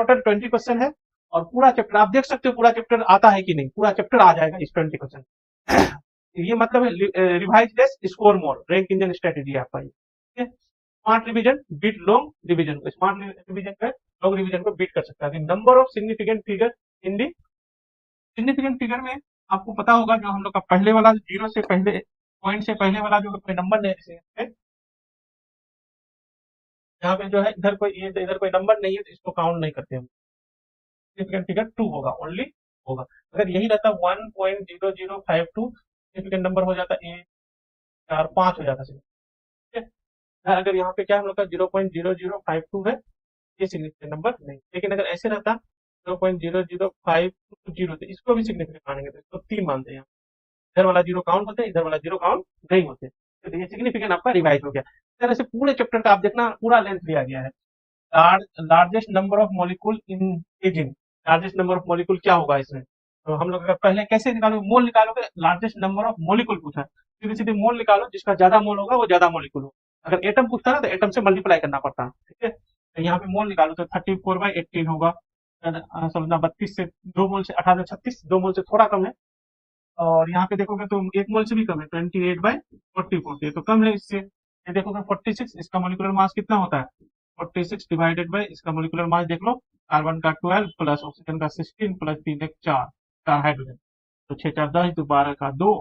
Total 20 question है और पूरा चैप्टर आप देख सकते हो पूरा चैप्टर आता है कि नहीं, पूरा चैप्टर आ जाएगा इस 20 क्वेश्चन। ये मतलब revise less score more rank engine strategy आपका ये, ठीक है। Smart revision beat long revision को, स्मार्ट रिवीजन पे लॉन्ग रिवीजन को बीट कर सकता है। Number of significant figure in the, significant figure में आपको पता होगा जो हम लोग का पहले वाला जीरो से पहले पॉइंट से पहले वाला जो कोई नंबर नहीं है, यहाँ पे जो है इधर कोई नंबर नहीं है तो इसको काउंट नहीं करते हम, सिग्निफिकेंट फिगर 2 होगा, ओनली होगा। अगर यही रहता 1.0052 सिग्निफिकेंट नंबर हो जाता 1 4 5 हो जाता, ठीक है। अगर यहाँ पे क्या हम लोग का 0.0052 है, ये सिग्निफिकेंट नंबर नहीं, लेकिन अगर ऐसे रहता 0.00520 तो इसको भी सिग्निफिकेंट मानेंगे, तो इसको 3 मानते हैं। इधर वाला जीरो काउंट होते हैं, इधर वाला जीरो काउंट नहीं होते, तो ये सिग्निफिकेंट आपका रिवाइज हो गया। इस तरह से पूरे चैप्टर का आप देखना पूरा लेंथ दिया गया है। Largest number of molecule in ageing, largest number of molecule क्या होगा इसमें, तो हम लोग अगर पहले कैसे निकालोगे, मोल निकालोगे, लार्जेस्ट नंबर ऑफ मॉलिक्यूल पूछा, सीधे सीधे मोल निकालो, जिसका ज्यादा मोल होगा वो ज्यादा मॉलिक्यूल होगा। अगर एटम पूछता ना तो एटम से मल्टीप्लाई करना पड़ता है, ठीक है। तो यहाँ पे मोल निकालो तो 34/18 होगा, समझना 32 से 2 मोल से 18 से 36, 2 मोल से थोड़ा कम है। और यहाँ पे देखोगे तो 1 मोल से भी कम है, 28/44 तो कम है इससे। ये देखोगे 46, इसका मोलिकुलर मास कितना होता है, 46 डिवाइडेड बाय इसका मोलिकुलर मास देख लो, कार्बन का 12 प्लस ऑक्सीजन का 16 प्लस 3 एक 4 हाइड्रोजन, तो 6 4 10 तो 12 का 2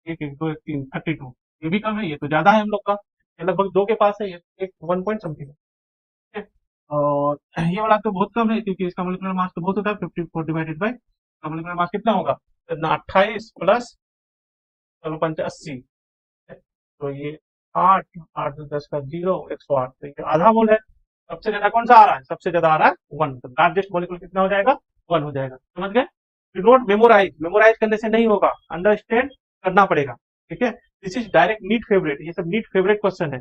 1 1 2 1 3 32, ये भी कम है, ये तो ज्यादा है हम लोग का, ये लगभग 2 के पास है, ये एक 1 पॉइंट समथिंग है, ठीक है। और ये वाला तो बहुत कम है क्योंकि इसका मोलिकुलर मास तो बहुत होता है, 54 डिवाइडेड बाय इसका मोलिकुलर मास कितना होगा, 28 प्लस चलो 85, तो ये 8 8 10 का 0 108, तो ये आधा मोल है। सबसे ज्यादा कौन सा आ रहा है, सबसे ज्यादा आ रहा है 1, तो लार्जेस्ट मॉलिक्यूल कितना हो जाएगा, 1 हो जाएगा, समझ गए। नोट मेमोराइज, मेमोराइज करने से नहीं होगा, अंडरस्टैंड करना पड़ेगा, ठीक है। This is direct NEET favourite, ये सब नीट फेवरेट क्वेश्चन है।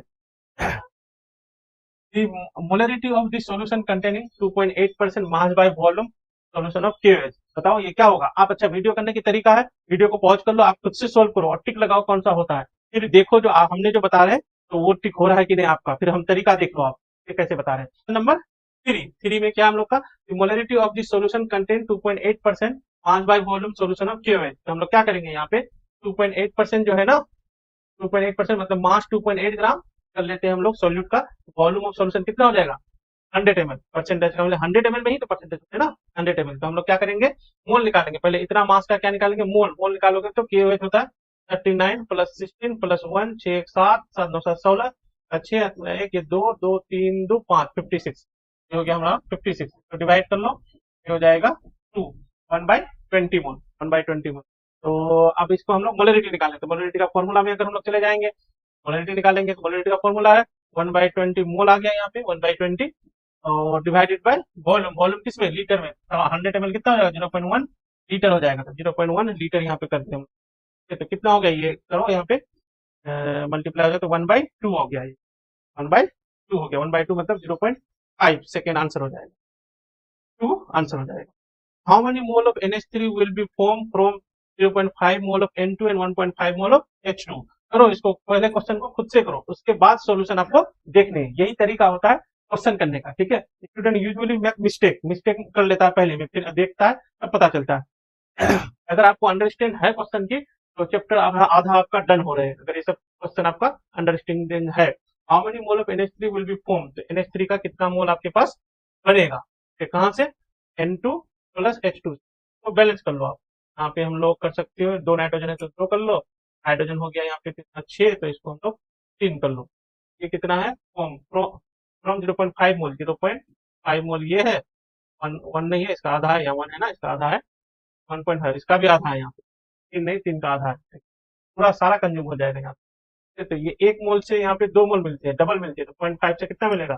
The molarity of the solution containing 2.8% mass by volume solution of KOH, बताओ ये क्या होगा। आप अच्छा वीडियो करने की तरीका है, वीडियो को पॉज कर लो, आप खुद से सोल्व करो और टिक लगाओ कौन सा होता है, फिर देखो जो हमने जो बता रहे हैं तो वो टिक हो रहा है कि नहीं आपका, फिर हम तरीका देख लो आप ये कैसे बता रहे हैं। नंबर 3 में क्या हम लोग का, molarity of the solution contain 2.8% mass by volume solution of KOH, तो हम लोग क्या करेंगे यहाँ पे 2.8% जो है ना, 2.8% मतलब मास 2.8 ग्राम कर लेते हैं हम लोग सॉल्यूट का, वॉल्यूम ऑफ सॉल्यूशन कितना हो जाएगा 100 ml, परसेंटेज का मतलब 100 ml में ही तो परसेंटेज है ना 100 ml, तो हम लोग क्या करेंगे मोल निकालेंगे, पहले इतना मास का क्या निकालेंगे, मोल, मोल निकालोगे तो KOH होता है 39 प्लस 16 प्लस 1 6 1 7 7 9 7 16 6 1 ये 2 2 3 2 5 56, ये हो गया हमारा 56, तो डिवाइड कर लो, ये हो जाएगा 2 1/20 मोल, 1/20 मोल। तो अब इसको हम लोग मोलरिटी निकालेंगे, तो मोलरिटी का फॉर्मूला में अगर हम लोग चले जाएंगे, मोलरिटी निकालेंगे तो मोलरिटी का फॉर्मूला है 1/20 मोल आ गया यहाँ पे 1/20 और डिवाइडेड बाय वॉल्यूम, वॉल्यूम किसमें लीटर में, 100 ml कितना हो जाएगा 0.1 लीटर हो जाएगा, तो 0.1 लीटर यहाँ पे करते हैं हम, तो कितना हो गया ये करो यहाँ पे मल्टीप्लाई हो गया तो 1/2 हो गया, ये 1/2 हो गया, 1/2 मतलब 0.5 सेकेंड आंसर हो जाएगा, 2 आंसर हो जाएगा। How many mole of NH3 will be form from 0.5 mole of N2 and 1.5 mole of H2, करो इसको, पहले क्वेश्चन को खुद से करो, उसके बाद सॉल्यूशन आपको देखने, यही तरीका होता है क्वेश्चन करने का, ठीक है। Student usually make mistake, mistake कर लेता है पहले में, फिर देखता है तब पता चलता है। अगर आपको अंडरस्टैंड है क्वेश्चन की तो चैप्टर आधा आपका डन हो रहे हैं, अगर ये सब क्वेश्चन आपका अंडरस्टैंडिंग है। How many mole of NH3 will be form, तो NH3 का कितना मोल आपके पास बनेगा, कहाँ से N2 प्लस H2, तो बैलेंस कर लो आप, यहाँ पे हम लोग कर सकते हो 2 नाइट्रोजन है तो 2 कर लो, हाइड्रोजन हो गया यहाँ पे कितना 6, तो इसको हम लोग 3 कर लो, ये कितना है फ्रॉम 0.5 मोल, 0.5 मोल ये है, 1 नहीं है इसका आधा है, या 1 है ना इसका आधा है, 1.5 इसका भी आधा है यहाँ पे, 3 नहीं 3 का आधा है, पूरा सारा कंज्यूम हो जाएगा यहाँ पे, तो ये 1 मोल से यहाँ पे 2 मोल मिलते हैं, डबल मिलते हैं, तो 0.5 से कितना मिलेगा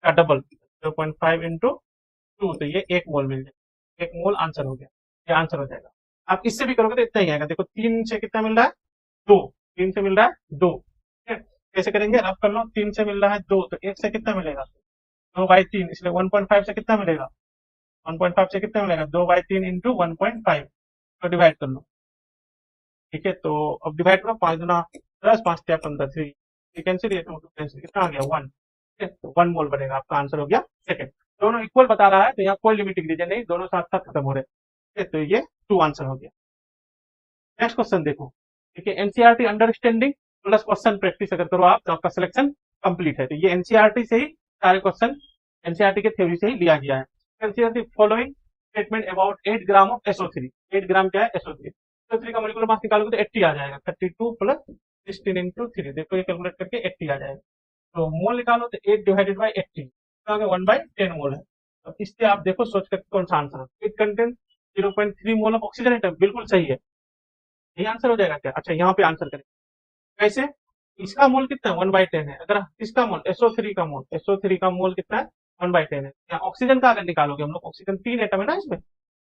का डबल, 0.5 इंटू 2, तो ये 1 मोल मिल जाएगा, 1 मोल आंसर हो गया, ये आंसर हो जाएगा। आप इससे भी करोगे तो इतना ही आएगा, देखो 3 से कितना मिल रहा है 2, 3 से मिल रहा है 2, ठीक है। कैसे करेंगे रफ कर लो, 3 से मिल रहा है 2, तो 1 से कितना मिलेगा 2/3, इसलिए 1.5 से कितना मिलेगा 1.5 से कितना मिलेगा 2/3 इंटू 1.5, तो डिवाइड कर लो, ठीक है। तो अब डिवाइड करो, 5 गुना 10 5 या 15 3 कैंसिल, ये 2 कैंसिल, कितना आ गया 1, ठीक है, तो 1 मोल बनेगा, आपका आंसर हो गया सेकंड। दोनों इक्वल बता रहा है तो यहाँ कोई लिमिटिंग रीजन नहीं, दोनों साथ साथ खत्म हो रहे हैं। तो ये 2 आंसर हो गया। नेक्स्ट क्वेश्चन देखो, ठीक है, NCERT understanding plus question practice अगर करो आप तो आपका सिलेक्शन कंप्लीट है। तो ये एनसीईआरटी से ही सारे क्वेश्चन एनसीईआरटी के थ्योरी से ही लिया गया है। NCERT following statement about 8 gram of SO3। 8 ग्राम क्या है? SO3। SO3 का मोलिकुलर मास निकालोगे तो 80 आ जाएगा। 32 प्लस 16 इंटू 3, देखो ये कैलकुलेट करके 80 आ जाएगा। तो मोल निकालो तो 8 डिवाइडेड बाई 80, 1/10 मोल है। अब इससे आप देखो सोच कर कौन सा आंसर है। It contain 0.3 mole of oxygen atom, बिल्कुल सही है। यही आंसर हो जाएगा क्या? अच्छा, यहाँ पे आंसर करें कैसे? इसका मोल कितना है? 1/10 है। अगर इसका मोल SO3 का मोल कितना है? 1/10 है। या ऑक्सीजन का अगर निकालोगे हम लोग, ऑक्सीजन 3 एटम है ना इसमें,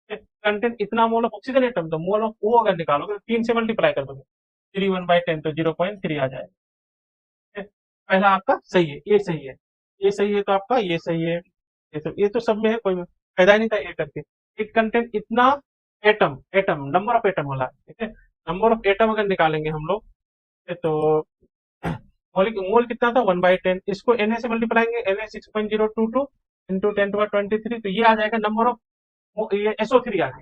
कंटेंट इतना मोल ऑफ ऑक्सीजन एटम, तो मोल ऑफ ओ अगर निकालोगे तो 3 से मल्टीप्लाई कर दोगे, 3 1/10 तो 0.3 आ जाएगा। पहला आपका सही है, ये सही है, ये सही है, तो आपका ये सही है। ये तो सब में है, कोई फायदा ही नहीं था ये करके। इट कंटेंट इतना atom, atom number of atom होला, ठीक है। नंबर ऑफ एटम अगर निकालेंगे हम लोग तो मोल कितना था? 1/10। इसको Na से मल्टीप्लाई करेंगे, Na 6.022 इंटू 10^23, तो ये आ जाएगा नंबर ऑफ, ये SO3 आ गया।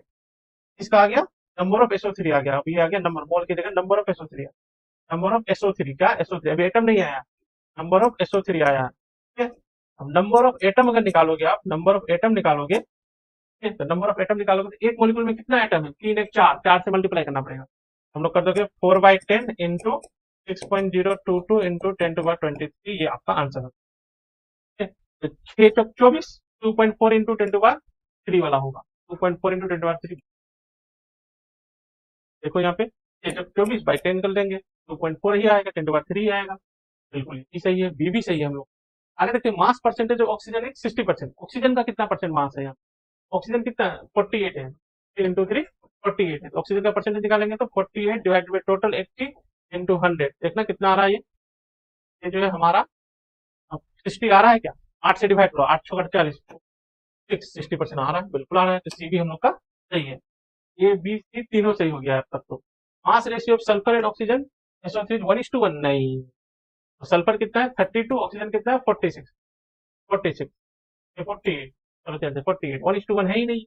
इसका आ गया नंबर ऑफ SO3 आ गया। अब ये आ गया नंबर, मोल की जगह number of SO3, number of SO3 क्या? SO3 अभी एटम नहीं आया, नंबर ऑफ SO3 आया है, ठीक है। अब नंबर ऑफ एटम अगर निकालोगे आप, नंबर ऑफ एटम निकालोगे, ठीक है, तो नंबर ऑफ एटम निकालोगे तो एक मॉलिक्यूल में कितना एटम है? 3 1 4, 4 से मल्टीप्लाई करना पड़ेगा। हम लोग कर दोगे 4/10 इंटू 6.022 इंटू 10^23, ये आपका आंसर है, ठीक है। तो 6 चौक 24, 2.4 इंटू 10^3 वाला होगा, 2.4 इंटू 10^3। देखो यहाँ पे 6 चौक 24/10 कर देंगे, 2.4 ही आएगा, 10^3 ही आएगा। बिल्कुल ये सही है, बी भी सही है हम लोग। आगे देखते हैं, मास परसेंटेज ऑफ ऑक्सीजन है 60%। ऑक्सीजन का कितना परसेंट मास है यहाँ? ऑक्सीजन कितना है? 48 है, 3 इंटू 3 48 है। तो ऑक्सीजन का परसेंटेज निकालेंगे तो 48 डिवाइडेड बाई टोटल 80 इंटू 100, देखना कितना आ रहा है ये जो है हमारा 60 आ रहा है क्या? 8 से डिवाइड करो, 8 6 48, 60% आ रहा है, बिल्कुल आ रहा है। तो सी भी हम लोग का सही है। ए बी सी तीनों सही हो गया है अब तक तो। Mass ratio of sulphur and oxygen SO3 1:1 नहीं, सल्फर कितना है? 32, ऑक्सीजन कितना है? 46, 48, चलो चलते 48, 1:1 है ही नहीं,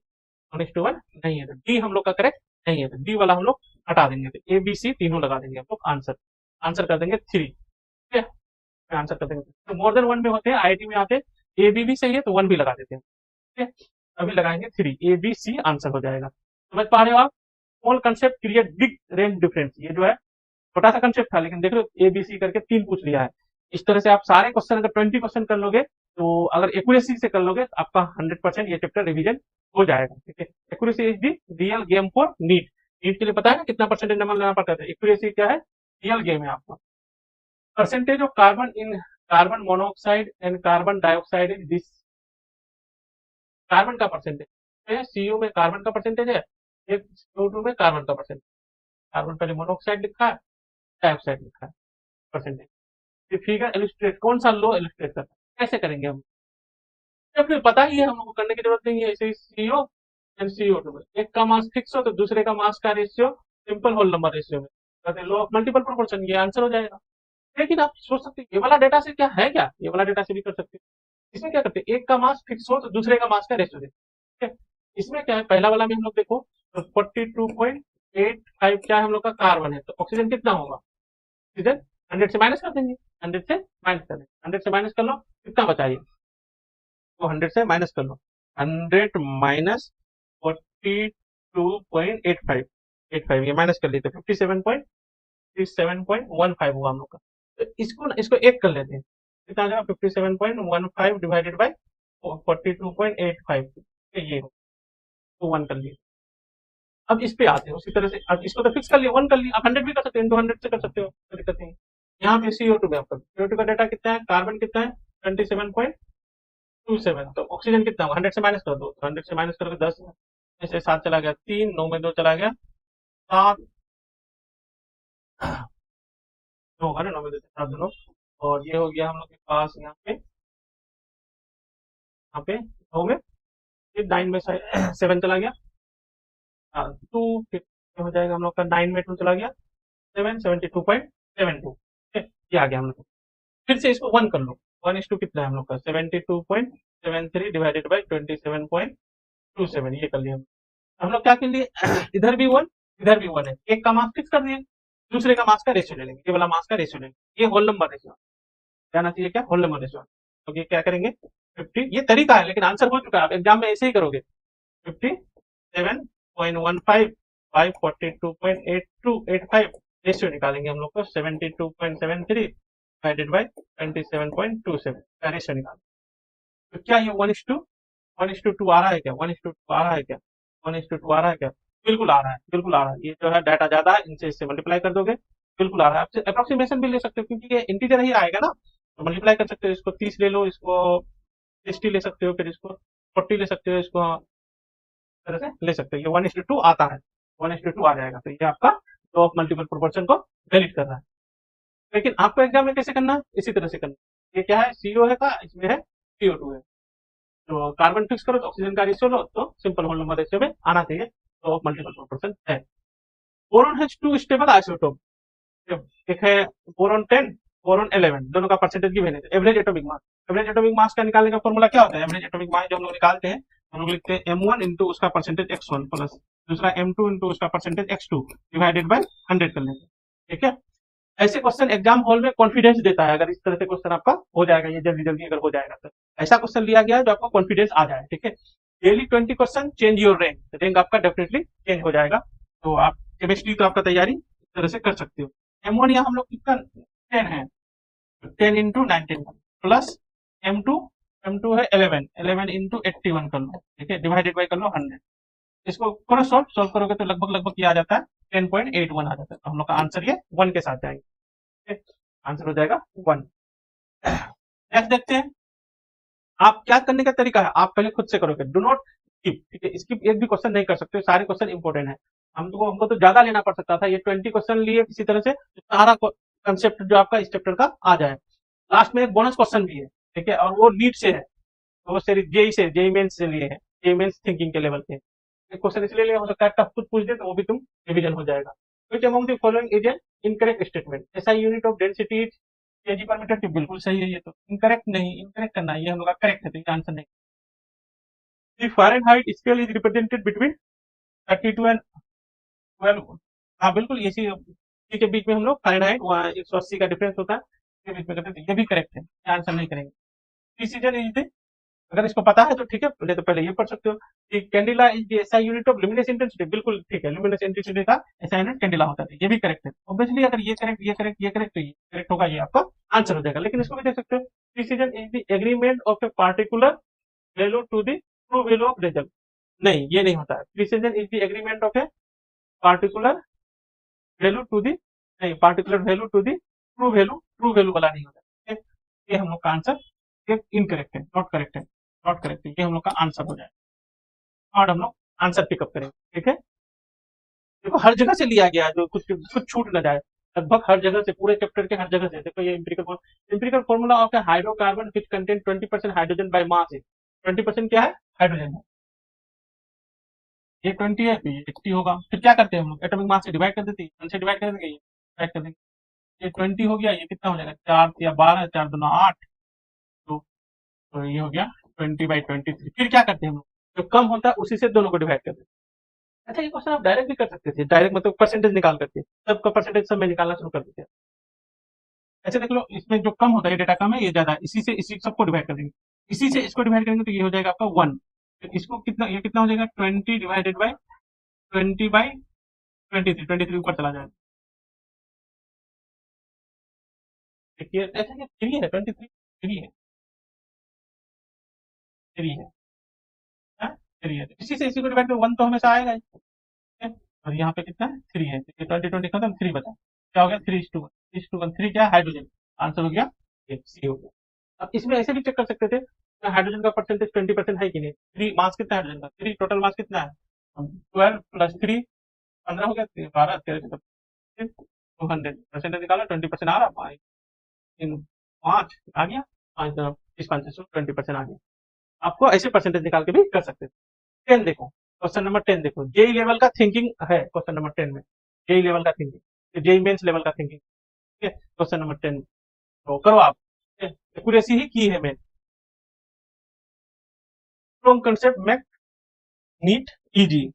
1:1 नहीं है, तो डी हम लोग का करेक्ट नहीं है, तो डी वाला हम लोग हटा देंगे। तो ए बी सी तीनों लगा देंगे हम लोग, आंसर आंसर कर देंगे 3, ठीक है। आंसर कर देंगे, तो मोर देन 1 में होते हैं, IIT में आते हैं। ए बी भी सही है तो 1 भी लगा देते हैं, ठीक है। अभी लगाएंगे 3, ए बी सी आंसर हो जाएगा। समझ पा रहे हो आप? Small concept create big range difference, ये जो है छोटा सा कंसेप्ट था, लेकिन देख लो ABC करके 3 पूछ लिया है। इस तरह से आप सारे क्वेश्चन अगर 20 क्वेश्चन कर लोगे, तो अगर एक्यूरेसी से कर लोगे तो आपका 100% ये चैप्टर रिवीजन हो जाएगा, ठीक है। Accuracy is the real game for NEET. NEET के लिए पता है ना कितना परसेंटेज नंबर लेना पड़ता है? एक्यूरेसी क्या है? रियल गेम है आपका। Percentage of carbon in carbon monoxide and carbon dioxide is this. Carbon का परसेंटेज, सीयू में कार्बन का परसेंटेज है, एक CO2 में कार्बन का परसेंटेज। कार्बन पहले मोनोऑक्साइड लिखा है, डाइऑक्साइड लिखा है, परसेंटेज। ये फिगर इलस्ट्रेट, कौन सा लो इलस्ट्रेट करता है, कैसे करेंगे हम? जब फिर पता ही है, हम लोग को करने की जरूरत नहीं है। ऐसे CO एंड CO2 में एक का मास फिक्स हो तो दूसरे का मास का ratio simple whole number ratio में कहते हैं लो ऑफ मल्टीपल प्रोपोर्शन, ये आंसर हो जाएगा। लेकिन आप सोच सकते हैं ये वाला डेटा से क्या है, क्या ये वाला डेटा से भी कर सकते हैं। इसमें क्या करते हैं, एक का मास फिक्स हो तो दूसरे का मास का रेशियो देते हैं, ठीक है। इसमें क्या है, पहला वाला में हम लोग देखो तो 42.85 क्या है हम लोग का? कार्बन है, तो ऑक्सीजन कितना होगा? ऑक्सीजन 100 से माइनस कर देंगे, 100 से माइनस कर देंगे, 100 से माइनस कर लो, कितना बचाइए? तो 100 से माइनस कर लो, 100 माइनस 42.85, 85 ये माइनस कर लिए तो 57.15 हुआ हम लोग का। तो इसको एक कर लेते हैं, कितना आ जाएगा? 57.15 डिवाइडेड बाई 42.85, ये तो 1 कर लिए। अब इस पे आते हैं उसी तरह से, अब इसको तो फिक्स कर लिया, 1 कर लिया, आप 100 भी कर सकते हैं, इंटू 100 से कर सकते हो, कोई दिक्कत नहीं। यहाँ पे CO2 में आपका CO2 का डाटा कितना है? कार्बन कितना है? 27.27, तो ऑक्सीजन कितना होगा? 100 से माइनस कर दो, तो 100 से माइनस करोगे 10, ऐसे 7 चला गया, 3 9 में 2 चला गया, 7 2 होगा ना, 9 में 2 7 दोनों, और ये हो गया हम लोग के पास यहाँ पे 9 में, फिर 9 में 7 चला गया, 2 फिर हो जाएगा हम लोग का 9 में 2 चला गया, 7 72.72, ठीक है। ये आ गया हम लोग। फिर से इसको 1 कर लो, 1:2 कितना है हम लोग का? 72.72, 73 डिवाइडेड बाई 27.27, ये कर लिया हम लोग। क्या कर लिए इधर भी 1 इधर भी 1 है, एक का मास फिक्स कर दिए, दूसरे का मास का रेशियो ले लेंगे, ये वाला मास का रेशियो लेंगे, ये होल नंबर रेशियो जाना चाहिए, क्या होल नंबर रेशियो। तो ये क्या करेंगे 50, ये तरीका है लेकिन आंसर हो चुका है, आप एग्जाम में ऐसे ही करोगे। 57.15 बाई 42.8285 रेशियो निकालेंगे हम लोग को 72.73 डिवाइडेड बाई 27.27 का रेशियो निकालेंगे। तो क्या ये 1:2 आ रहा है क्या, 1:2 आ रहा है क्या, 1:2 आ रहा है क्या, बिल्कुल आ रहा है, बिल्कुल आ रहा है। ये जो है डाटा ज्यादा है, इनसे इससे मल्टीप्लाई कर दोगे, बिल्कुल आ रहा है। आपसे अप्रोक्सीमेशन भी ले सकते हो क्योंकि ये इंटीजर ही आएगा ना, तो मल्टीप्लाई कर सकते हो, इसको 30 ले लो, इसको 60 ले सकते हो, फिर इसको 40 ले सकते हो, इसको इस तरह से ले सकते हो। ये 1:2 आता है, 1:2 आ जाएगा, तो ये आपका लॉ ऑफ मल्टीपल प्रोपोर्शन को वैलिड कर रहा है। लेकिन आपको एग्जाम में कैसे करना है, इसी तरह से करना है। ये क्या है, CO है का, इसमें है CO2 है, तो कार्बन फिक्स करो तो ऑक्सीजन का रेशियो लो, तो सिंपल होल नंबर रेशियो में आना चाहिए, तो मल्टीपल प्रोपोर्शन है। बोरॉन हैज 2 स्टेबल आइसोटोप, एक है बोरॉन 10, बोरॉन 11, दोनों का परसेंटेज गिवन है। Average atomic mass, average atomic mass का निकालने का फॉर्मूला क्या होता है, एवरेज एटॉमिक मास जो हम लोग निकालते हैं, हम लोग लिखते हैं M1 इंटू उसका परसेंटेज x1 प्लस दूसरा M2 इंटू उसका परसेंटेज x2 डिवाइडेड बाय 100 कर लेते हैं, ठीक है। ऐसे क्वेश्चन एग्जाम हॉल में कॉन्फिडेंस देता है, अगर इस तरह से क्वेश्चन आपका हो जाएगा, ये जल्दी जल्दी अगर हो जाएगा तो ऐसा क्वेश्चन लिया गया है जो आपको कॉन्फिडेंस आ जाए, ठीक है। Daily 20 question change your rank, rank आपका डेफिनेटली चेंज हो जाएगा। तो आप केमिस्ट्री तो आपका तैयारी इस तरह से कर सकते हो। M1 यहाँ हम लोग कितना 10 है, 10 इंटू 19 प्लस M2, M2 है 11, 11 इंटू 81 कर लो, ठीक है, डिवाइडेड बाई कर लो 100। इसको करो सॉल्व करोगे तो लगभग लगभग ये आ जाता है 10.81 आ जाता है, तो हम लोग का आंसर ये 1 के साथ जाएंगे, आंसर हो जाएगा 1। नेक्स्ट देखते हैं, आप क्या करने का तरीका है, आप पहले खुद से करोगे, डू नॉट स्किप, ठीक है, स्किप एक भी क्वेश्चन नहीं कर सकते, सारे क्वेश्चन इंपॉर्टेंट है। हमको तो ज्यादा लेना पड़ सकता था, ये 20 क्वेश्चन लिए किसी तरह से सारा कंसेप्ट जो आपका इस चैप्टर का आ जाए। लास्ट में एक बोनस क्वेश्चन भी है, ठीक है, और वो नीट से है, तो वो जेई मेंस से लिए हैं, जेई मेंस थिंकिंग के लेवल के क्वेश्चन, इसलिए लिए हो सकता है टफ कुछ पूछ दे तो वो भी तुम रिवीजन हो जाएगा। Which among the following is an incorrect statement, ऐसा यूनिट ऑफ डेंसिटी केजी पर मीटर क्यूब, बिल्कुल सही है, ये तो इनकरेक्ट नहीं, इनकरेक्ट करना है, ये हम लोग का करेक्ट है, तो ये आंसर नहीं। The Fahrenheit scale is represented between 32 and 12, हाँ बिल्कुल, इसी इसी के बीच में हम लोग फ़ारेनहाइट 180 का डिफरेंस होता है, इसके बीच में करते हैं, तो ये भी करेक्ट है, ये आंसर नहीं करेंगे। प्रिसीजन इज द, अगर इसको पता है तो ठीक है, पहले तो पहले ये पढ़ सकते हो कि candela is the SI unit of luminous intensity, बिल्कुल ठीक है, लुमिनस इंटेंसिटी का एसआई यूनिट कैंडिला होता है, ये भी करेक्ट है। ऑब्वियसली अगर ये करेक्ट ये करेक्ट ये करेक्ट तो ये करेक्ट होगा, ये आपका आंसर हो जाएगा। लेकिन इसको भी देख सकते हो, precision is the agreement of a particular value to the true value of result, नहीं ये नहीं होता है। Precision is the agreement of a particular value to the, नहीं particular value to the true value वाला नहीं होता, ठीक है। ये हम लोग का आंसर ये इनकरेक्ट है, नॉट करेक्ट है, नॉट करेक्ट है, ये हम लोग का आंसर हो जाएगा, और हम लोग आंसर पिकअप करेंगे, ठीक है। देखो हर जगह से लिया गया है, जो कुछ कुछ छूट ना जाए, लगभग हर जगह से, पूरे चैप्टर के हर जगह से। देखो ये empirical formula of A hydrocarbon which contain 20% hydrogen by mass है, 20% क्या है, हाइड्रोजन है, ये 20 है तो ये 60 होगा। फिर क्या करते हैं हम लोग, एटॉमिक मास से डिवाइड कर देते हैं, 1 से डिवाइड कर देंगे, ये डिवाइड कर देंगे, ये 20 हो गया, ये कितना हो जाएगा 4 या 12, 4 दूना 8, तो ये हो गया 20/23। फिर क्या करते हैं हम लोग, जो कम होता है उसी से दोनों को डिवाइड कर देते हैं। अच्छा ये क्वेश्चन आप डायरेक्ट भी कर सकते थे, डायरेक्ट मतलब परसेंटेज निकाल करके, सबका परसेंटेज सब में निकालना शुरू कर देते हैं। ऐसे देख लो, इसमें जो कम होता है, ये डेटा कम है, ये ज्यादा है, इसी से इसी सबको डिवाइड कर देंगे, इसी से इसको डिवाइड करेंगे तो ये हो जाएगा आपका 1। तो इसको कितना, ये कितना हो जाएगा 20 डिवाइडेड बाई 20/23, 23 ऊपर चला जाएगा, देखिए ऐसा ये 3 है, 23 3 है, 3 है, हाँ 3 है, तो इसी से इसी को डिवाइड कर 1 तो हमेशा आएगा ही, ठीक है। और यहाँ पे कितना है 3 है, तो ये 20 खत्म, 3 बचा, क्या हो गया 3:1, 3:1, 3 क्या है हाइड्रोजन, आंसर हो गया ये सी हो गया। अब इसमें ऐसे भी चेक कर सकते थे, हाइड्रोजन का परसेंटेज 20% है कि नहीं, 3 मास कितना है हाइड्रोजन का, 3 टोटल मास कितना है, 12 प्लस 3 15 हो गया, 12 13 200 परसेंटेज निकाला, 20% आ रहा है, 5 आ गया, 5 इस 5 से 20% आ गया। आपको ऐसे परसेंटेज निकाल के भी कर सकते थे। 10 देखो, क्वेश्चन नंबर 10 देखो, जेई लेवल का थिंकिंग है क्वेश्चन नंबर 10 में, जेई लेवल का थिंकिंग, जेई मेंस लेवल का थिंकिंग, ठीक है। क्वेश्चन नंबर 10 तो करो आप, एक्यूरेसी ही की है main. Strong concept make NEET easy,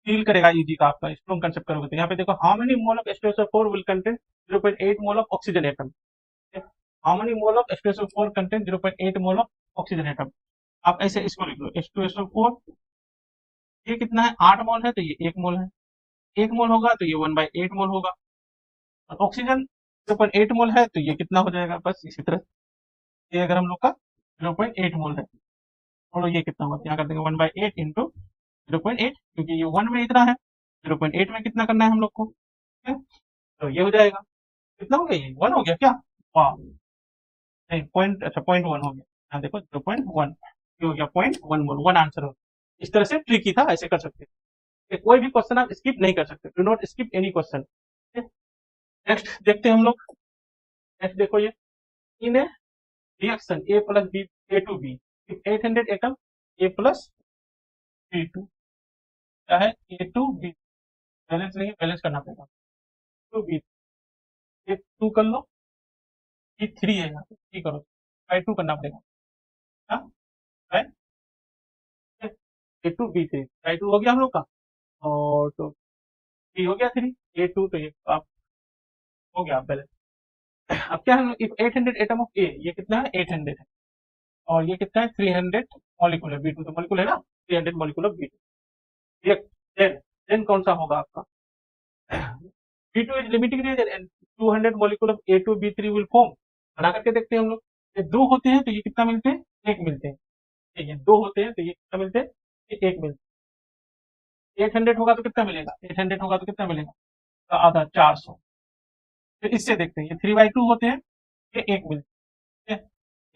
feel करेगा इजी का आपका स्ट्रॉन्ग कंसेप्ट करोगे तो। यहाँ पे देखो how many mole of H2SO4 will contain 0.8 mole of oxygen atom. How many mole of H2SO4 contain 0.8 mole of oxygen atom. आप ऐसे इसको लिख लो, H2SO4 ये कितना है, 8 मोल है तो ये 1 मोल है, 1 मोल होगा तो ये 1/8 मोल होगा। और ऑक्सीजन 0.8 मोल है तो ये कितना हो जाएगा, बस इसी तरह। ये अगर हम लोग का 0.8 मोल है और ये कितना होगा, यहाँ कर देंगे 1/8 इंटू 0.8, क्योंकि ये 1 में इतना है, 0.8 में कितना करना है हम लोग को, ठीक है? तो ये हो जाएगा, कितना हो गया, ये 1 हो गया क्या, वाह, नहीं पॉइंट, अच्छा 0.1 हो गया, यहाँ देखो 0.1 हो गया, 0.1 मोल, 1 आंसर हो। इस तरह से ट्रिकी था, ऐसे कर सकते हैं, कोई भी क्वेश्चन आप स्किप नहीं कर सकते, do not skip any question. Next देखते हैं हम लोग, नेक्स्ट देखो ये, in a reaction A plus B A two B 800 atom A plus B2, क्या है A टू B, बैलेंस नहीं, बैलेंस करना पड़ेगा, टू B, ये 2 कर लो, ये 3 है, यहाँ पे 3 करो, बाई 2 करना पड़ेगा, हाँ bye A to B3, by 2 हो गया हम लोग का, और तो B हो गया 3, A2 तो ये आप हो गया बैलेंस। अब क्या है, इफ 800 एटम ऑफ A, ये कितना है 800 है, और ये कितना है 300 मॉलिक्यूल है, B2 तो मॉलिक्यूल है ना, 300 मॉलिक्यूल ऑफ B2, ये देन कौन सा होगा आपका, B2 is limiting reagent and 200 molecule of A2 B3 will form। बना करके देखते हैं हम लोग, ये 2 होते हैं तो ये कितना मिलते हैं, 1 मिलते हैं, ये 2 होते हैं तो ये कितना मिलते हैं, ये 1 मिलते हैं। 800 होगा तो कितना मिलेगा, 800 होगा तो कितना मिलेगा, तो आधा 400। फिर इससे देखते हैं, ये 3/2 होते हैं, ये 1 मिलते हैं,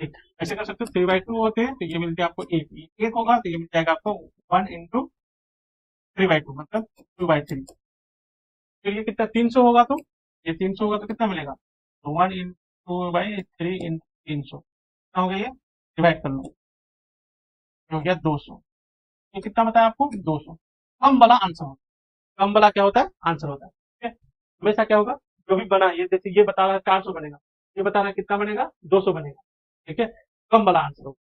ठीक ऐसे कर सकते हो, 3/2 होते हैं तो ये मिलते हैं आपको 1 होगा तो ये मिल जाएगा आपको 1 इंटू 3/2 मतलब 2/3। फिर ये कितना 300 होगा तो, ये 300 होगा तो कितना मिलेगा, तो 1/2/3 इन 300, कितना हो गया, ये डिवाइड कर लो, ये हो गया 200। ये कितना बताया आपको, 200। कम वाला आंसर होता है, कम वाला क्या होता है, आंसर होता है, ठीक है। हमेशा क्या होगा, जो भी बना, ये जैसे ये बता रहा है 400 बनेगा, ये बता रहा है कितना बनेगा, 200 बनेगा, ठीक है, कम वाला आंसर होगा।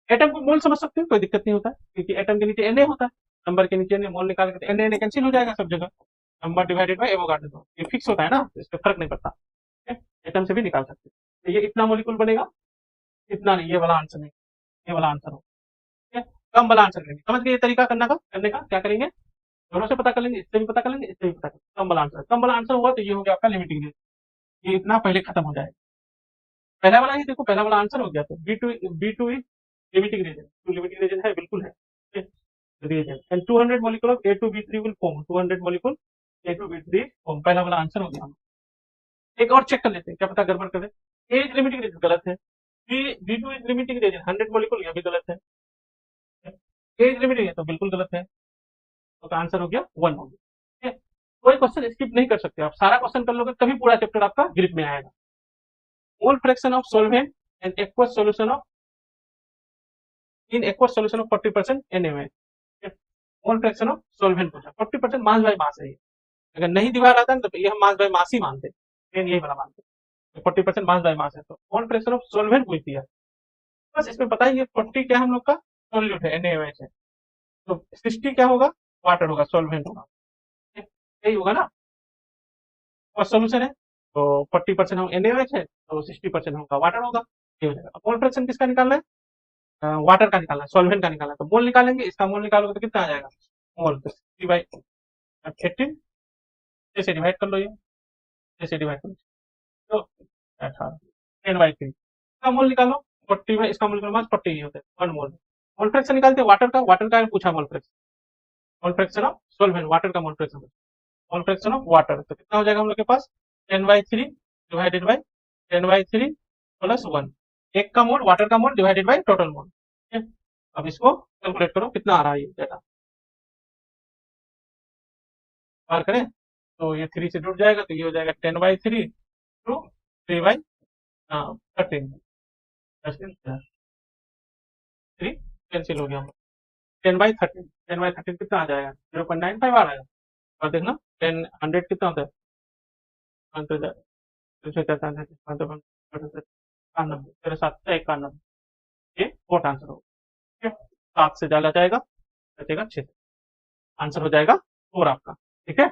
एटम को मोल समझ सकते हो, कोई दिक्कत नहीं होता है, क्योंकि एटम के नीचे Na होता है, नंबर के नीचे मोल निकाल के Na कैंसिल हो जाएगा सब जगह, नंबर डिवाइडेड बाय एवोगाड्रो, ये फिक्स होता है ना, तो इसमें फर्क नहीं पड़ता, एटम से भी निकाल सकते हैं। तो ये इतना मॉलिक्यूल बनेगा, इतना नहीं, ये वाला आंसर नहीं, ये वाला आंसर हो, ठीक है, कम वाला आंसर करेंगे, समझ गए ये तरीका करने का, क्या करेंगे, दोनों से पता कर लेंगे, इससे भी पता कर लेंगे, इससे भी पता कर लेंगे, कम वाला आंसर हुआ तो ये हो गया आपका लिमिटिंग रेंज, ये इतना पहले खत्म हो जाएगा। पहला वाला ही देखो, पहला वाला आंसर हो गया, तो B two is limiting reagent, two limiting reagent है, बिल्कुल है, reagent and 200 molecule of A2B3 will form, 200 molecule A2B3 form, पहला वाला आंसर हो गया। एक और चेक कर लेते हैं, क्या पता गड़बड़ करे, एज लिमिटिंग रीजन गलत है, B2 is limiting reason 100 molecule, यह भी गलत है, एज लिमिटिंग है तो बिल्कुल गलत है, तो आंसर हो गया 1 हो गया, ठीक है। कोई क्वेश्चन स्किप नहीं कर सकते आप, सारा क्वेश्चन कर लोगे तभी पूरा चैप्टर आपका ग्रिप में आएगा। Mole fraction of solvent and aqueous solution of, in aqueous solution of 40% NaOH, mole fraction of solvent पूछा, 40% मास बाय मास है ये, अगर नहीं दिया रहता ना तो ये हम मास बाय मास ही मानते, मेन यही वाला मानते, 40% मास बाय मास है, तो मोल फ्रैक्शन ऑफ सॉल्वेंट पूछ दिया, बस इसमें पता ही है 40 क्या हम लोग का सॉल्यूट है NaOH है, तो 60 क्या होगा, वाटर होगा, सॉल्वेंट होगा, यही होगा ना, और सोल्यूशन है तो 40% हम NaOH है तो 60% होगा वाटर होगा, ये हो जाएगा। मोल फ्रैक्शन किसका निकालना है, वाटर का निकालना है, सॉल्वेंट का निकालना है, तो मोल निकालेंगे, इसका मोल निकालोगे तो कितना आ जाएगा, मोल तो 60/18, जैसे डिवाइड कर लो, ये जैसे डिवाइड कर लो तो 18, 10/3, इसका मोल निकालो 40 में, इसका मोल निकालो 40 ही होता है 1 मोल। मोल फ्रैक्शन निकालते हैं वाटर का पूछा, mole fraction of solvent, water का मोल फ्रैक्शन ऑफ वाटर, तो कितना हो जाएगा हम लोग के पास 10/3 डिवाइडेड बाई 10/3 प्लस 1, एक का मोल वाटर का मोल डिवाइडेड बाई टोटल मोल, ठीक है। अब इसको कैलकुलेट करो कितना आ रहा है ये डेटा, बार करें तो ये 3 से जुड़ जाएगा, तो ये हो जाएगा 10/3 टू 3/13, 3 कैंसिल हो गया, 10/13 कितना आ जाएगा, 0.95 आ रहा है, और देखना 100 कितना होता है, 91, ये फोर्थ आंसर होगा, ठीक है। 7 से डाला जाएगा, बचेगा 6। आंसर हो जाएगा 4 आपका। ठीक है,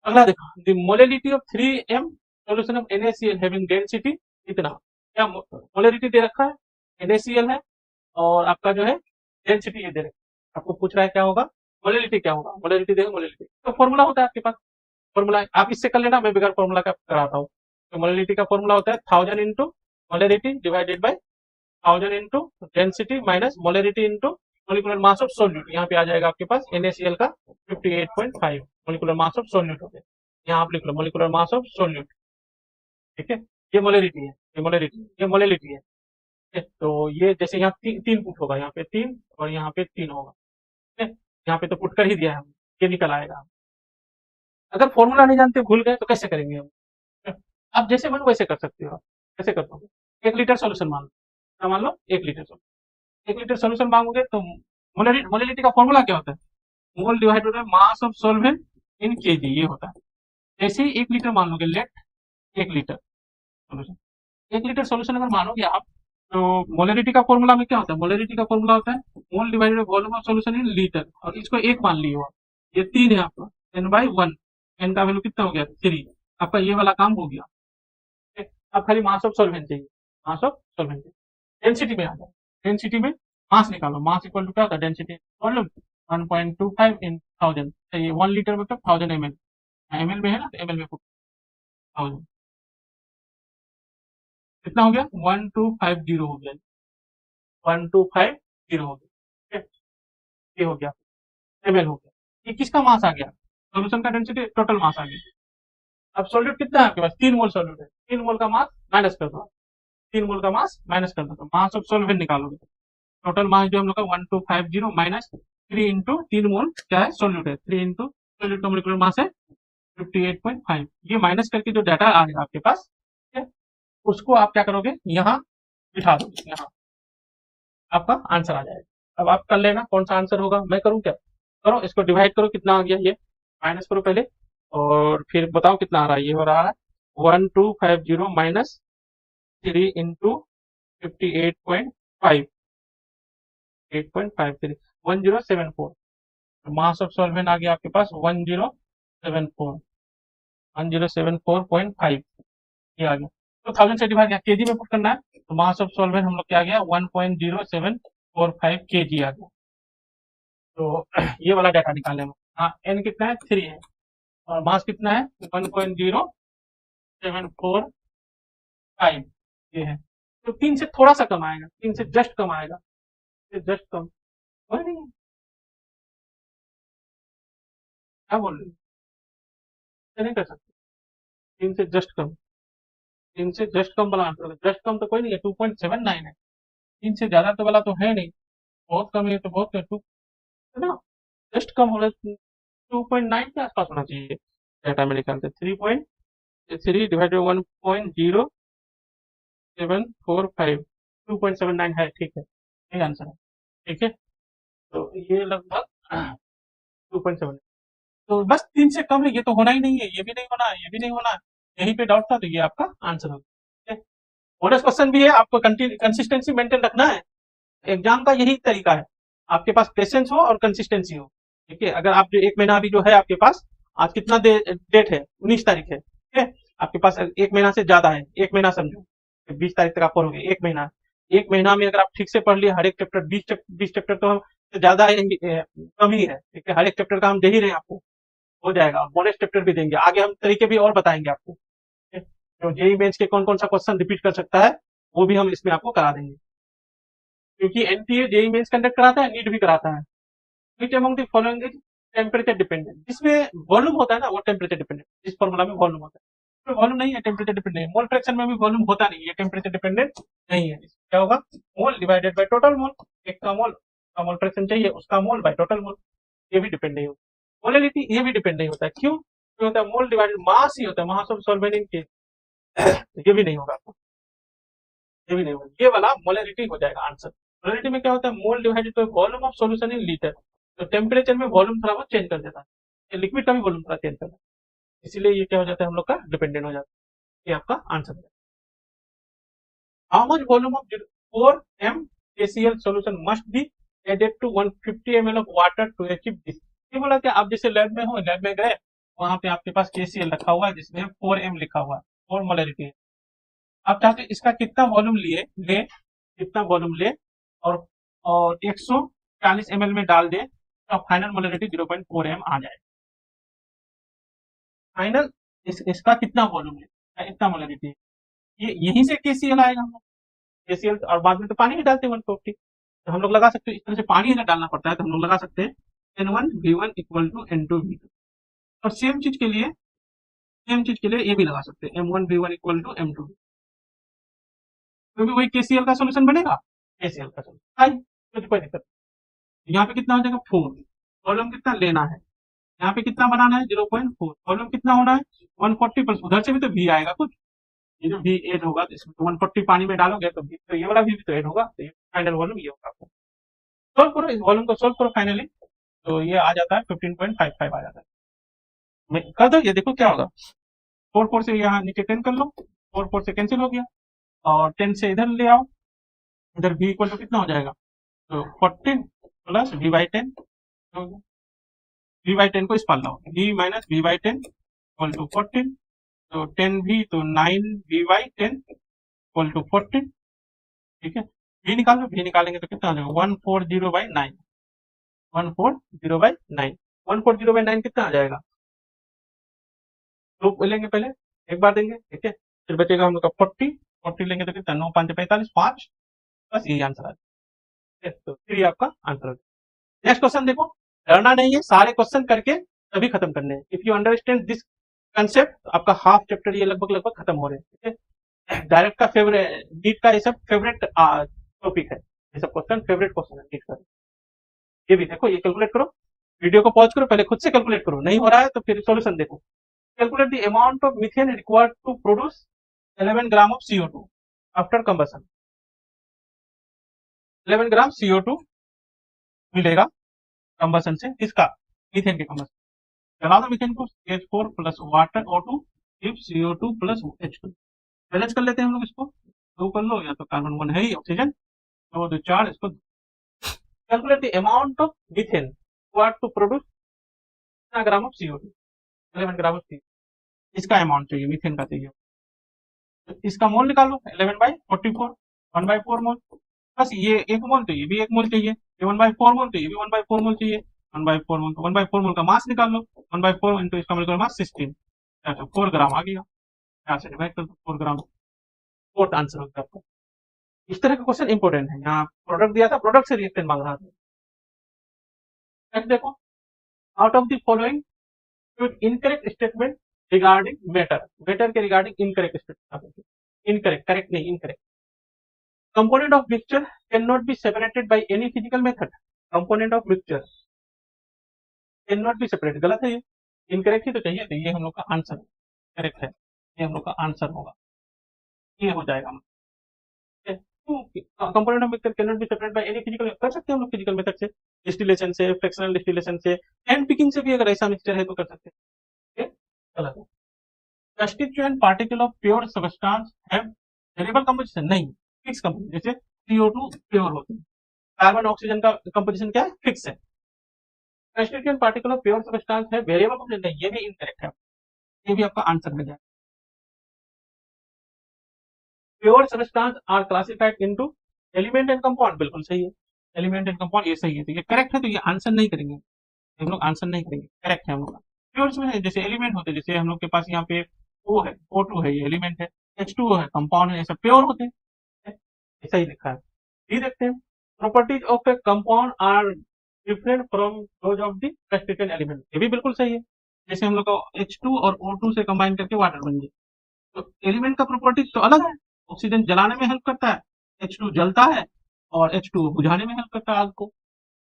अगला देखो, the molality of 3m solution of NaCl having density इतना। क्या मोलैलिटी दे रखा है, NaCl है, और आपका जो है डेंसिटी ये दे रखा है। आपको पूछ रहा है क्या होगा, मोलैलिटी क्या होगा, मोलैलिटी देगा, मोलैलिटी तो फॉर्मूला होता है आपके पास, फॉर्मूला आप इससे कर लेना, मैं बिगर फॉर्मूला का कराता हूँ। तो मोलैलिटी का फॉर्मूला होता है 1000 into molality divided by 1000 into density minus molarity into molecular mass of solute. यहाँ पे आ जाएगा आपके पास NaCl का 58.5 मोलिकुलर मास ऑफ सोल्यूट हो गया। यहाँ आप लिख low molecular mass of solute. ठीक है, ये मोलैरिटी है, ये मोलैरिटी, ये मोलैलिटी है। ठीक है, तो ये जैसे यहाँ तीन पुट होगा, यहाँ पे 3 और यहाँ पे 3 होगा। ठीक है, यहाँ पे तो पुट कर ही दिया है हमने, ये निकल आएगा। अगर फॉर्मूला नहीं जानते, भूल गए, तो कैसे करेंगे हम? आप जैसे मन वैसे कर सकते हो। कैसे कर पाओगे? 1 लीटर सोल्यूशन मान लो, क्या मान लो, 1 लीटर सोल्यूशन, 1 लीटर सोल्यूशन मांगोगे तो मोलैलिटी का फॉर्मूला क्या होता है, mole divided by mass of solvent in kg, ये होता है। जैसे ही 1 लीटर मान लोगे, let 1 litre solution, 1 litre solution अगर मानोगे आप, तो मोलैलिटी का फॉर्मूला में क्या होता है, मोलैलिटी का फॉर्मूला होता है mole divided by volume of solution in litre, और इसको 1 मान लिए हो, ये 3 है आपका, n/1, n का वैल्यू कितना हो गया, 3। आपका ये वाला काम हो गया। अब खाली मास ऑफ सॉल्वेंट चाहिए, मास ऑफ सॉल्वेंट डेंसिटी में आ जाए, डेंसिटी में मास निकालो, मास इक्वल टू क्या होता है, डेंसिटी वॉल्यूम 1.25 इन 1000, ये 1 लीटर मतलब 1000 ml, ml में है ना, तो ml में 1000 कितना हो गया, 1250 हो गया, 1250 हो गया। ठीक है, ये हो गया, ml हो गया। ये किसका मास आ गया, सोल्यूशन का डेंसिटी, टोटल मास आ गया। अब सॉल्यूट कितना है आपके पास, 3 मोल सॉल्यूट है, 3 मोल का मास माइनस कर दो, 3 मोल का मास माइनस कर दो, तो मास ऑफ सॉल्वेंट निकालोगे, टोटल मास जो हम लोग का 1250 माइनस 3 इंटू 3 मोल क्या है, सोल्यूट है, 3 इंटू सोल्यूट का मोलिकुलर मास है 58.5। ये माइनस करके जो डाटा आएगा आपके पास, ठीक है, उसको आप क्या करोगे, यहाँ बिठा दो, यहाँ आपका आंसर आ जाएगा। अब आप कर लेना कौन सा आंसर होगा, मैं करूँ क्या, करो इसको डिवाइड करो, कितना आ गया, ये माइनस करो पहले, और फिर बताओ कितना आ रहा है, ये हो रहा है 1250 minus 3 into 58.5, 8.53, 1074। Mass of solvent आ गया आपके पास 1074, 1074.5, ये आ गया। तो 1000 से डिवाइड केजी में पुट करना है, तो मास ऑफ सॉल्वेंट हम लोग क्या आ गया, 1.0745 केजी आ गया। तो ये वाला डाटा निकालने में, हाँ, एन कितना है, 3 है, और मास कितना है 1.0745, ये है। तो 3 से थोड़ा सा कम आएगा, 3 से जस्ट कम आएगा, जस्ट कम, बोल नहीं, क्या बोल रही, नहीं कर सकते, 3 से जस्ट कम, 3 से जस्ट कम वाला आंसर, जस्ट कम तो कोई नहीं है, 2.79 है, 3 से ज्यादा तो वाला तो है नहीं, बहुत कम है तो बहुत है, 2 है ना, जस्ट कम होना 2.9 के आसपास होना चाहिए डाटा मेरे ख्याल से, 3.3 डिवाइडेड 1.0745, 2.79 है, ठीक है, ये आंसर है। ठीक है, तो ये लगभग 2.7, तो बस 3 से कम है, ये तो होना ही नहीं है, ये भी नहीं होना है, ये भी नहीं होना है, यहीं पे डाउट था, तो ये आपका आंसर होगा। ठीक है, बोनस क्वेश्चन भी है, आपको कंसिस्टेंसी मेंटेन रखना है, एग्जाम का यही तरीका है, आपके पास पेशेंस हो और कंसिस्टेंसी हो। ठीक है, अगर आप जो 1 महीना अभी जो है आपके पास, आज कितना डेट है, 19 तारीख है, ठीक है, आपके पास 1 महीना से ज्यादा है, 1 महीना समझो, 20 तारीख तक आप पढ़ोगे, 1 महीना, 1 महीना में अगर आप ठीक से पढ़ लिए हर एक चैप्टर, 20 चैप्टर तो हम ज्यादा कम ही है, ठीक है, हर एक चैप्टर का हम दे ही रहे हैं आपको, हो जाएगा, बोनस चैप्टर भी देंगे, आगे हम तरीके भी और बताएंगे आपको। ठीक है, तो जेई मेंस के कौन कौन सा क्वेश्चन रिपीट कर सकता है, वो भी हम इसमें आपको करा देंगे, क्योंकि एनटीए जेई मेंस कंडक्ट कराता है, नीट भी कराता है। Which among the following is temperature dependent, जिसमें वॉल्यूम होता है ना, वो टेम्परेचर डिपेंडेंट, जिस फॉर्मूला में वॉल्यूम होता है, तो वॉल्यूम नहीं है, टेम्परेचर डिपेंडेंट, मोल फ्रैक्शन में भी वॉल्यूम होता नहीं है, टेम्परेचर डिपेंडेंट नहीं है, क्या होगा, मोल डिवाइडेड बाय टोटल मोल, एक का मोल फ्रैक्शन चाहिए, उसका मोल बाय टोटल मोल, ये भी डिपेंड नहीं होता, मोलैलिटी ये भी डिपेंड नहीं होता है, क्यों होता है, मोल डिवाइडेड मास ही होता है, मास ऑफ सॉल्वेंट इन केस, ये भी नहीं होगा आपको, ये भी नहीं होगा, ये वाला मोलैलिटी हो जाएगा आंसर। मोलैलिटी में क्या होता है, mole divided by volume of solution in litre, तो टेम्परेचर में वॉल्यूम थोड़ा बहुत चेंज कर देता है, लिक्विड का भी वॉल्यूम थोड़ा चेंज करता है, इसीलिए ये क्या हो जाता है, हम लोग का डिपेंडेंट हो जाता है, ये आपका आंसर है। How much volume of 4m KCl solution must be added to 150 ml of water to achieve this. ये बोला कि आप जैसे लैब में हो, लैब में गए, वहां पे आपके पास KCl रखा हुआ है जिसमें 4m लिखा हुआ है, 4 मोलरिटी है। आप चाहते हैं इसका कितना वॉल्यूम ले, कितना वॉल्यूम ले, और 140 ml में डाल दे, तो फाइनल मोलरिटी 0.4m आ जाए। फाइनल इसका कितना वॉल्यूम है, इतना मोलरिटी, ये यहीं से KCl आएगा। हम लोग KCl और बाद में तो पानी ही डालते हैं 150, तो हम लोग लगा सकते हैं इस तरह से, पानी अगर डालना पड़ता है तो हम लोग लगा सकते हैं N1V1 इक्वल टू N2V2। और सेम चीज के लिए ये भी लगा सकते हैं M1V1 इक्वल टू M2, क्योंकि वही KCl का सोल्यूशन बनेगा, KCl का सोल्यूशन आई, तो कोई दिक्कत नहीं। यहाँ पे कितना हो जाएगा 4, वॉल्यूम कितना लेना है, यहाँ पे कितना बनाना है 0.4, वॉल्यूम कितना होना है 140 प्लस, उधर से भी तो भी आएगा कुछ, ये जो भी एड होगा तो इसमें 140 पानी में डालोगे तो भी, तो ये वाला भी तो एड होगा, तो ये फाइनल वॉल्यूम ये होगा। आपको सोल्व करो, इस वॉल्यूम को सोल्व करो फाइनली, तो ये आ जाता है 15.55 आ जाता है। कर दो, ये देखो क्या होगा, 4 से यहाँ नीचे 10 कर लो, 4 से कैंसिल हो गया, और 10 से इधर ले आओ, इधर v इक्वल टू कितना हो जाएगा, तो 14 प्लस v/10, v/10 को इस पार लाओ, v minus v/10 equal to 14, तो 10v तो 9v/10 इक्वल टू 14, ठीक है। v निकालो, v निकालेंगे तो कितना हो जाएगा 140/9, 140/9, 140/9 कितना आ जाएगा, दो लेंगे पहले, एक बार देंगे, ठीक है, फिर बचेगा हम लोग का 40 लेंगे तो कितना 9 5 45, 5, बस यही आंसर आ जाएगा। तो फिर ये आपका आंसर। नेक्स्ट क्वेश्चन देखो, डरना नहीं है, सारे क्वेश्चन करके तभी खत्म करने हैं। If you understand this concept, आपका हाफ चैप्टर ये लगभग खत्म हो रहे हैं, ठीक है। डायरेक्ट का फेवरेट, नीट का ये सब फेवरेट टॉपिक है, ये सब क्वेश्चन फेवरेट क्वेश्चन है नीट का। ये भी देखो, ये कैलकुलेट करो, वीडियो को पॉज करो, पहले खुद से कैलकुलेट करो, नहीं हो रहा है तो फिर सॉल्यूशन देखो। Calculate the amount of methane required to produce 11 gram of CO2 after combustion. 11 gram CO2 मिलेगा कंबसन से, किसका, मीथेन के कंबसन। चला दो मीथेन को, CH4 plus water O2 give CO2 plus H2। Balance कर लेते हैं हम लोग इसको, 2 कर लो, या तो कार्बन 1 है ही ऑक्सीजन, तो 2 4, इसको calculate the amount of methane required to produce कितना gram of CO2, 11 gram of CO2, इसका अमाउंट चाहिए, मीथेन का चाहिए। तो इसका मोल निकालो, 11/44, 1/4 मोल, बस ये 1 मोल, तो ये भी 1 मोल चाहिए, ये 1/4 मोल, तो ये भी 1/4 मोल चाहिए, 1/4 मोल, तो 1/4 मोल का मास निकाल लो, 1/4 इंटू इसका मोल मास 16, तो 4 ग्राम आ गया, यहाँ से डिवाइड कर दो 4 ग्राम, फोर्थ आंसर होता है आपका। इस तरह का क्वेश्चन इंपॉर्टेंट है, यहाँ प्रोडक्ट दिया था, प्रोडक्ट से रिएक्टेंट मांग रहा था। नेक्स्ट देखो, out of the following incorrect statement regarding matter के regarding incorrect statement, incorrect, correct नहीं, incorrect. Component of mixture can not be separated by any physical method, component of mixture can not be separated, गलत है ये, incorrect ही तो चाहिए, तो ये हम लोग का आंसर करेक्ट है, ये हम लोग का आंसर होगा, ये हो जाएगा। Component of mixture can not be separated by any physical, कर सकते हैं हम लोग फिजिकल मेथड से, डिस्टिलेशन से, फ्रैक्शनल डिस्टिलेशन से, हैंड पिकिंग से भी अगर ऐसा मिक्सचर है तो कर सकते हैं, गलत है। Constituent particle of pure substance have variable composition, नहीं, फिक्स कंपोजिशन, जैसे CO2 प्योर होते हैं, कार्बन ऑक्सीजन का कंपोजिशन क्या है, फिक्स है। Constituent particle of pure substance है वेरिएबल कंपोजिशन, नहीं, ये भी इनकरेक्ट है, ये भी आपका आंसर हो जाएगा। Pure substance are classified into element and compound, बिल्कुल सही है, एलिमेंट एंड कंपाउंड ये सही है, तो ये करेक्ट है, तो ये आंसर नहीं करेंगे हम लोग, आंसर नहीं करेंगे, करेक्ट है हम लोग। प्योर में जैसे एलिमेंट होते हैं, जैसे हम लोग के पास यहाँ पे O है, O2 है, ये एलिमेंट है, H2O है, कंपाउंड है, ये सब प्योर होते हैं, ऐसा ही लिखा है। ये देखते हैं, properties of a compound are different from those of the constituent element, ये भी बिल्कुल सही है। जैसे हम लोग का H2 और O2 से कंबाइन करके वाटर बन गया, तो एलिमेंट का प्रॉपर्टीज तो अलग है, ऑक्सीजन जलाने में हेल्प करता है, H2 जलता है, और H2 बुझाने में हेल्प करता है आग को,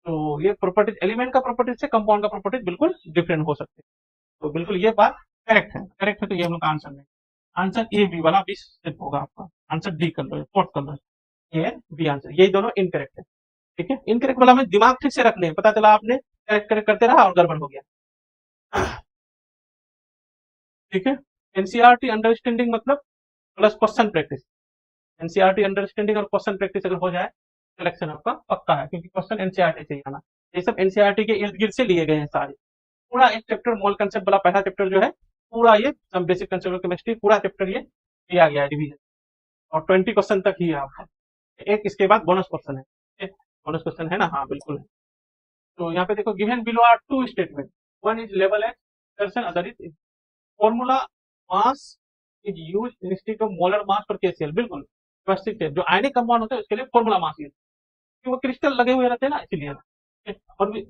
तो ये प्रॉपर्टीज, एलिमेंट का प्रॉपर्टीज से कंपाउंड का प्रॉपर्टीज बिल्कुल डिफरेंट हो सकते हैं, तो बिल्कुल ये बात करेक्ट है, करेक्ट है, तो ये हम लोग का आंसर नहीं, आंसर ए बी वाला 20 होगा आपका, आंसर डी कर लो, फोर्थ कर लो, ये बी आंसर, ये दोनों इनकरेक्ट है, ठीक है। इनकरेक्ट वाला में दिमाग ठीक से रख लें, पता चला आपने करेक्ट करेक्ट करते रहा और गड़बड़ हो गया, ठीक है। एनसीईआरटी अंडरस्टैंडिंग मतलब plus question practice, NCERT understanding और क्वेश्चन प्रैक्टिस अगर हो जाए सिलेक्शन आपका पक्का है, क्योंकि क्वेश्चन एनसीईआरटी से ही आना। ये सब एनसीईआरटी के इर्द गिर्द से लिए गए हैं सारे। पूरा एक चैप्टर मोल कंसेप्ट वाला पहला चैप्टर जो है, पूरा ये बेसिक कंसेप्ट ऑफ केमिस्ट्री पूरा चैप्टर ये दिया गया है रिवीजन, और 20 क्वेश्चन तक ही है आपका। एक इसके बाद बोनस क्वेश्चन है, बोनस क्वेश्चन है ना, हाँ बिल्कुल है। तो यहाँ पे देखो, given below are two statement, one is लेवल as assertion, other is formula mass is used instead of molar mass for KCl. बिल्कुल व्यवस्थित है, जो आयनिक कंपाउंड होता है उसके लिए फॉर्मूला मास यूज, क्योंकि वो क्रिस्टल लगे हुए रहते हैं ना, इसीलिए। और भी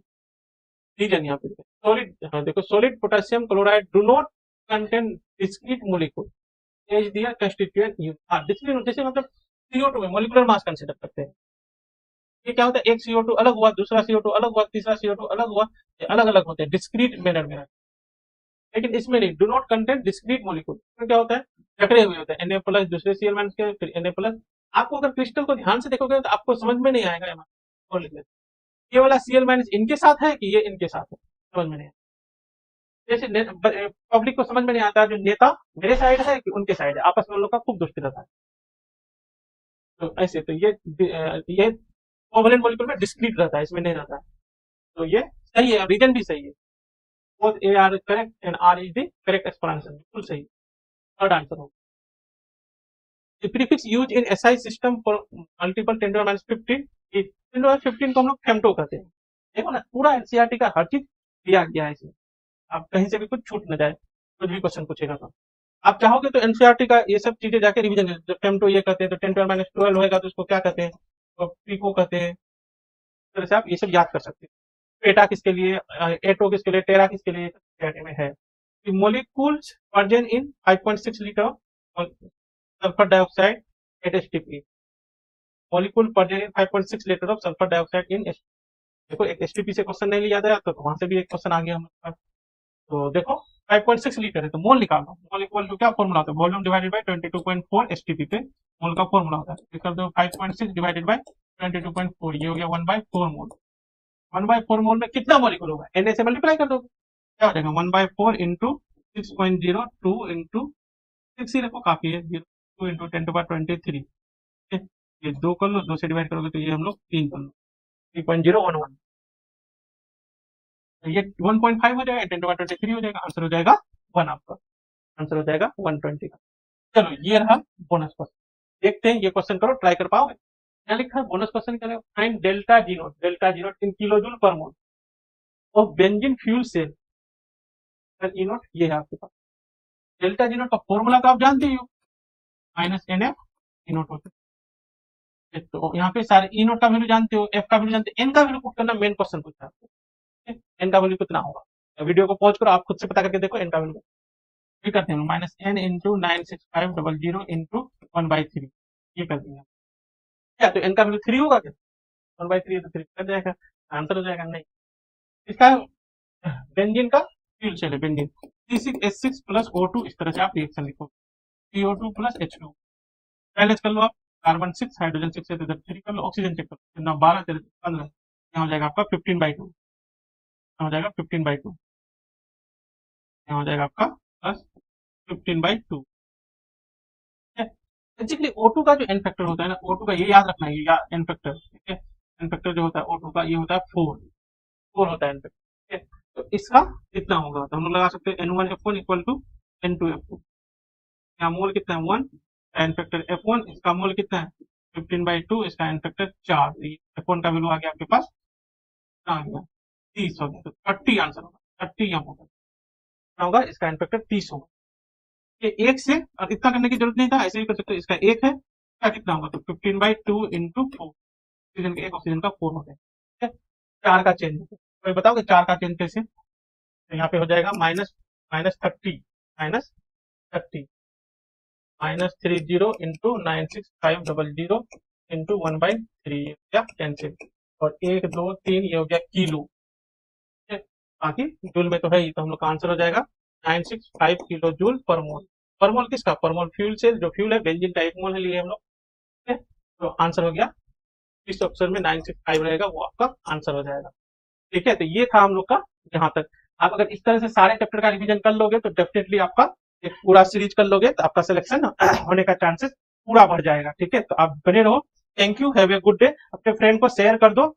रीजन यहाँ पे सॉलिड, देखो solid potassium chloride do not contain discrete molecule as their constituent use. हाँ, डिस्क्रीट जैसे मतलब CO2 में मोलिकुलर मास कंसीडर करते हैं। ये क्या होता है, एक CO2 अलग हुआ, दूसरा CO2 अलग हुआ, तीसरा CO2 अलग हुआ, ये अलग अलग होते हैं डिस्क्रीट मैनर में। लेकिन इसमें नहीं, do not contain discrete molecule. इसमें क्या होता है, जकड़े हुए होते हैं, Na प्लस दूसरे Cl माइनस के, फिर Na प्लस। आपको अगर क्रिस्टल को ध्यान से देखोगे तो आपको समझ में नहीं आएगा ये वाला Cl माइनस इनके साथ है कि ये इनके साथ है, समझ में नहीं। जैसे पब्लिक को समझ में नहीं आता जो नेता मेरे साइड है कि उनके साइड है, आपस में उन लोग का खूब दोस्ती रहता है। तो ऐसे तो ये कोवलेंट मॉलिक्यूल में डिस्क्रीट रहता है, इसमें नहीं रहता है। तो ये सही है, रीजन भी सही है। Both A R correct and R is the correct explanation, बिल्कुल सही। थर्ड आंसर होगा। The prefix used in SI system for multiple 10 to the minus 15 is 10 to the minus 15 को हम लोग फेमटो कहते हैं। देखो ना, पूरा एनसीईआरटी का हर चीज दिया गया है इसमें, आप कहीं से भी कुछ छूट न जाए, कुछ भी क्वेश्चन पूछेगा तो आप चाहोगे तो एनसीईआरटी का ये सब चीजें जाके रिवीजन कर, फेमटो ये कहते हैं तो 10 to the minus 12 होएगा तो उसको क्या कहते हैं, तो पीको कहते हैं। इस तरह से आप ये सब याद कर सकते हैं। पेटा किसके लिए, एटो किसके लिए, टेरा किसके लिए, एनसीईआरटी में है। Molecules present in 5.6 litre sulphur dioxide eight STP, molecule present in 5.6 litre of sulphur dioxide in STP. देखो एक एसटीपी से क्वेश्चन नहीं लिया जाए तो वहां से भी एक क्वेश्चन आ गया हमारे पास। तो देखो 5.6 लीटर है तो मोल निकालो, मोल इक्वल टू क्या फॉर्मूला होता है, वॉल्यूम डिवाइडेड बाय 22.4 एसटीपी पे मोल का फॉर्मूला होता है। कर दो 5.6 डिवाइडेड बाय 22.4, ये हो गया 1/4 मोल। 1/4 मोल में कितना मॉलिक्यूल होगा, Na से मल्टीप्लाई कर दो, क्या हो जाएगा 1/4 इंटू 6.02 इंटू 6 ही रखो काफी है, 2 इंटू 10⁻23। ये 2 कर लो, 2 से डिवाइड करोगे तो ये हम लोग 3 कर लो, 3.011। तो ये 1.5 हो जाएगा, 10⁻23 हो जाएगा, आंसर हो जाएगा 1, आपका आंसर हो जाएगा 120 का। चलो ये रहा बोनस क्वेश्चन, देखते हैं ये क्वेश्चन करो, ट्राई कर पाओगे। क्या लिखा है बोनस क्वेश्चन, क्या find delta G naught in kilojoule पर mole of benzene fuel cell E naught, ये है आपके पास। डेल्टा जी नॉट का फॉर्मूला तो आप जानते ही हो, माइनस NF ई नॉट होता है। तो यहाँ पे सारे ई नॉट का वैल्यू जानते हो, एफ का वैल्यू जानते हो, एन का वैल्यू पुट करना मेन क्वेश्चन पूछा है आपको। एन का वैल्यू कितना होगा, वीडियो को पॉज करो, आप खुद से पता करके देखो एन का वैल्यू। ये करते हैं -n इंटू 96500 इंटू 1/3, ये कर दिया क्या, तो एन का वैल्यू 3 होगा क्या, 1/3 तो 3 कर जाएगा, आंसर हो जाएगा। नहीं, इसका बेंजीन का फ्यूल सेल है, बेंजीन C6H6 प्लस O2, इस तरह से आप रिएक्शन लिखो, CO2 प्लस H2, पहले कर लो आप, कार्बन 6 हाइड्रोजन 6 है तो इधर 3 कर लो, ऑक्सीजन चेक करो, कितना 12 13 15, यहाँ हो जाएगा आपका 15/2, यहाँ हो जाएगा 15/2, यहाँ हो जाएगा आपका प्लस 15/2। बेसिकली O2 का जो एन फैक्टर होता है ना, O2 का ये याद रखना है, ये एन फैक्टर, ठीक है, एन फैक्टर जो होता है O2 का ये होता है 4 होता है एन फैक्टर, ठीक है। तो इसका कितना होगा, तो हम लोग लगा सकते हैं N1F1 इक्वल टू N2F2, यहाँ मोल कितना है 1, एन फैक्टर F1, इसका मोल कितना है 15/2, इसका एन फैक्टर 4, F1 का वैल्यू आ गया आपके पास, आ गया 30 हो गया, तो 30 आंसर होगा, 30 यहाँ होगा, इसका एन फैक्टर 30 होगा। ये एक से और इतना करने की जरूरत नहीं था, ऐसे ही कर सकते हो, इसका एक है, क्या कितना होगा, तो 15/2 इंटू 4, ऑक्सीजन का 1 ऑक्सीजन का 4 हो गया, ठीक है। 4 का चेंज, तो बताओगे 4 का चेंज कैसे, तो यहाँ पे हो जाएगा -30 -30 इंटू 96500 इंटू 1/3, क्या कैंसिल, और 1 2 3 ये हो गया किलो, ठीक है। बाकी जूल में तो है ही, तो हम लोग का आंसर हो जाएगा 965 किलो जूल पर मोल। पर मोल किसका, पर मोल फ्यूल से, जो फ्यूल है बेंजीन का 1 मोल है लिए हम लोग, ठीक है। तो आंसर हो गया, इस ऑप्शन में 965 रहेगा, वो आपका आंसर हो जाएगा, ठीक है। तो ये था हम लोग का, यहाँ तक आप अगर इस तरह से सारे चैप्टर का रिवीजन कर लोगे तो डेफिनेटली आपका एक पूरा सीरीज कर लोगे तो आपका सिलेक्शन होने का चांसेस पूरा बढ़ जाएगा, ठीक है। तो आप बने रहो, thank you, have a good day. अपने फ्रेंड को शेयर कर दो।